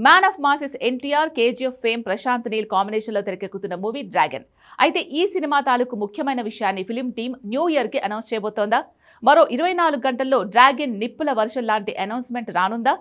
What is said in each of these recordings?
Man of masses NTR, KGF fame Prashanth Neel కాంబినేషన్లో తెరకెక్కుతున్న movie dragon. అయితే ఈ సినిమా తాలూకు ముఖ్యమైన విషయాన్ని ఫిలిం టీం న్యూ ఇయర్కి అనౌన్స్ చేయబోతోందా? మరో 24 గంటల్లో డ్రాగన్ నిప్పుల వర్షం లాంటి అనౌన్స్మెంట్ రానుందా?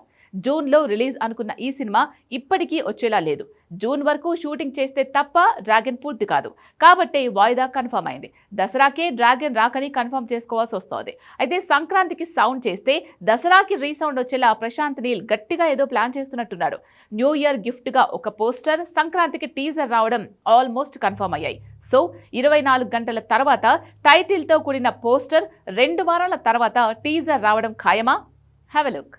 జూన్లో రిలీజ్ అనుకున్న ఈ సినిమా ఇప్పటికీ వచ్చేలా లేదు. జూన్ వరకు షూటింగ్ చేస్తే తప్ప డ్రాగన్ పూర్తి కాదు. కాబట్టే వాయిదా కన్ఫర్మ్ అయింది. దసరాకే డ్రాగన్ రాకని కన్ఫర్మ్ చేసుకోవాల్సి వస్తోంది. అయితే సంక్రాంతికి సౌండ్ చేస్తే దసరాకి రీసౌండ్ వచ్చేలా ప్రశాంత్ నీల్ గట్టిగా ఏదో ప్లాన్ చేస్తున్నట్టున్నాడు. న్యూ ఇయర్ గిఫ్ట్గా ఒక పోస్టర్, సంక్రాంతికి టీజర్ రావడం ఆల్మోస్ట్ కన్ఫర్మ్ అయ్యాయి. సో 24 గంటల తర్వాత టైటిల్తో కూడిన పోస్టర్, 2 వారాల తర్వాత టీజర్ రావడం ఖాయమా? Have a look.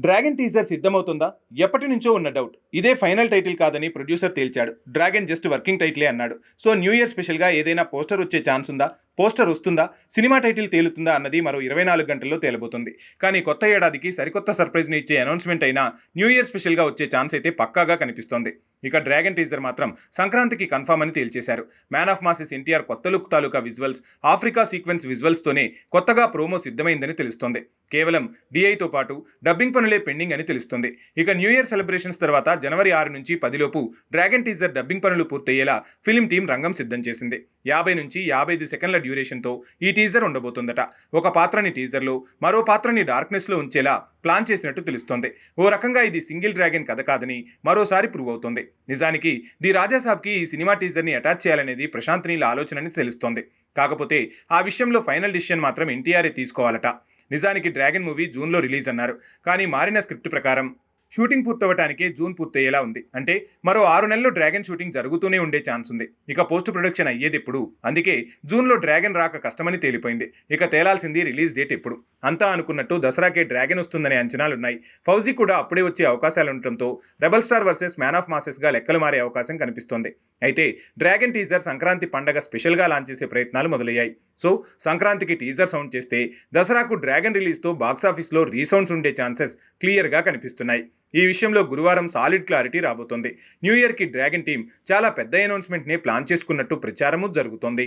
Dragon teaser సిద్ధమవుతుందా? ఎప్పటి నుంచో ఉన్న డౌట్. ఇదే ఫైనల్ టైటిల్ కాదని ప్రొడ్యూసర్ తేల్చాడు. డ్రాగన్ జస్ట్ వర్కింగ్ టైటిలే అన్నాడు. సో న్యూ ఇయర్ స్పెషల్గా ఏదైనా పోస్టర్ వచ్చే ఛాన్స్ ఉందా? పోస్టర్ వస్తుందా? సినిమా టైటిల్ తేలుతుందా అన్నది మరో 24 గంటల్లో తేలబోతుంది. కానీ కొత్త ఏడాదికి సరికొత్త సర్ప్రైజ్ని ఇచ్చే అనౌన్స్మెంట్ అయినా న్యూ ఇయర్ స్పెషల్గా వచ్చే ఛాన్స్ అయితే పక్కాగా కనిపిస్తోంది. ఇక డ్రాగన్ టీజర్ మాత్రం సంక్రాంతికి కన్ఫర్మ్ అని తేల్చేశారు. మ్యాన్ ఆఫ్ మాసెస్ ఎన్టీఆర్ కొత్త లుక్ తాలూకా విజువల్స్, ఆఫ్రికా సీక్వెన్స్ విజువల్స్తోనే కొత్తగా ప్రోమో సిద్ధమైందని తెలుస్తోంది. కేవలం డిఐతో పాటు డబ్బింగ్ పనులే పెండింగ్ అని తెలుస్తుంది. ఇక న్యూ ఇయర్ సెలబ్రేషన్స్ తర్వాత జనవరి 6 నుంచి 10 లోపు డ్రాగన్ టీజర్ డబ్బింగ్ పనులు పూర్తయ్యేలా ఫిలిం టీం రంగం సిద్ధం చేసింది. 50 నుంచి 55 సెకండ్ల డ్యూరేషన్తో ఈ టీజర్ ఉండబోతుందట. ఒక పాత్రని టీజర్లో, మరో పాత్రని డార్క్నెస్లో ఉంచేలా ప్లాన్ చేసినట్టు తెలుస్తోంది. ఓ రకంగా ఇది సింగిల్ డ్రాగన్ కథ కాదని మరోసారి ప్రూవ్ అవుతోంది. నిజానికి ది రాజాసాబ్కి ఈ సినిమా టీజర్ని అటాచ్ చేయాలనేది ప్రశాంత్ నీల్ ఆలోచనని తెలుస్తోంది. కాకపోతే ఆ విషయంలో ఫైనల్ డిసిషన్ మాత్రం ఎన్టీఆర్ఏ తీసుకోవాలట. నిజానికి డ్రాగన్ మూవీ జూన్లో రిలీజ్ అన్నారు. కానీ మారిన స్క్రిప్ట్ ప్రకారం షూటింగ్ పూర్తవటానికే జూన్ పూర్తయ్యేలా ఉంది. అంటే మరో 6 నెలల్లో డ్రాగన్ షూటింగ్ జరుగుతూనే ఉండే ఛాన్స్ ఉంది. ఇక పోస్ట్ ప్రొడక్షన్ అయ్యేది ఎప్పుడు? అందుకే జూన్లో డ్రాగన్ రాక కష్టమని తేలిపోయింది. ఇక తేలాల్సింది రిలీజ్ డేట్ ఎప్పుడు. అంతా అనుకున్నట్టు దసరాకే డ్రాగన్ వస్తుందనే అంచనాలున్నాయి. ఫౌజీ కూడా అప్పుడే వచ్చే అవకాశాలు ఉండటంతో rebel star versus man of మాసెస్గా లెక్కలు మారే అవకాశం కనిపిస్తోంది. అయితే డ్రాగన్ టీజర్ సంక్రాంతి పండగ స్పెషల్గా లాంచ్ చేసే ప్రయత్నాలు మొదలయ్యాయి. సో సంక్రాంతికి టీజర్ సౌండ్ చేస్తే దసరాకు డ్రాగన్ రిలీజ్తో బాక్సాఫీస్లో రీసౌండ్స్ ఉండే ఛాన్సెస్ క్లియర్గా కనిపిస్తున్నాయి. ఈ విషయంలో గురువారం సాలిడ్ క్లారిటీ రాబోతోంది. న్యూ ఇయర్కి డ్రాగన్ టీం చాలా పెద్ద అనౌన్స్మెంట్ని ప్లాన్ చేసుకున్నట్టు ప్రచారము జరుగుతోంది.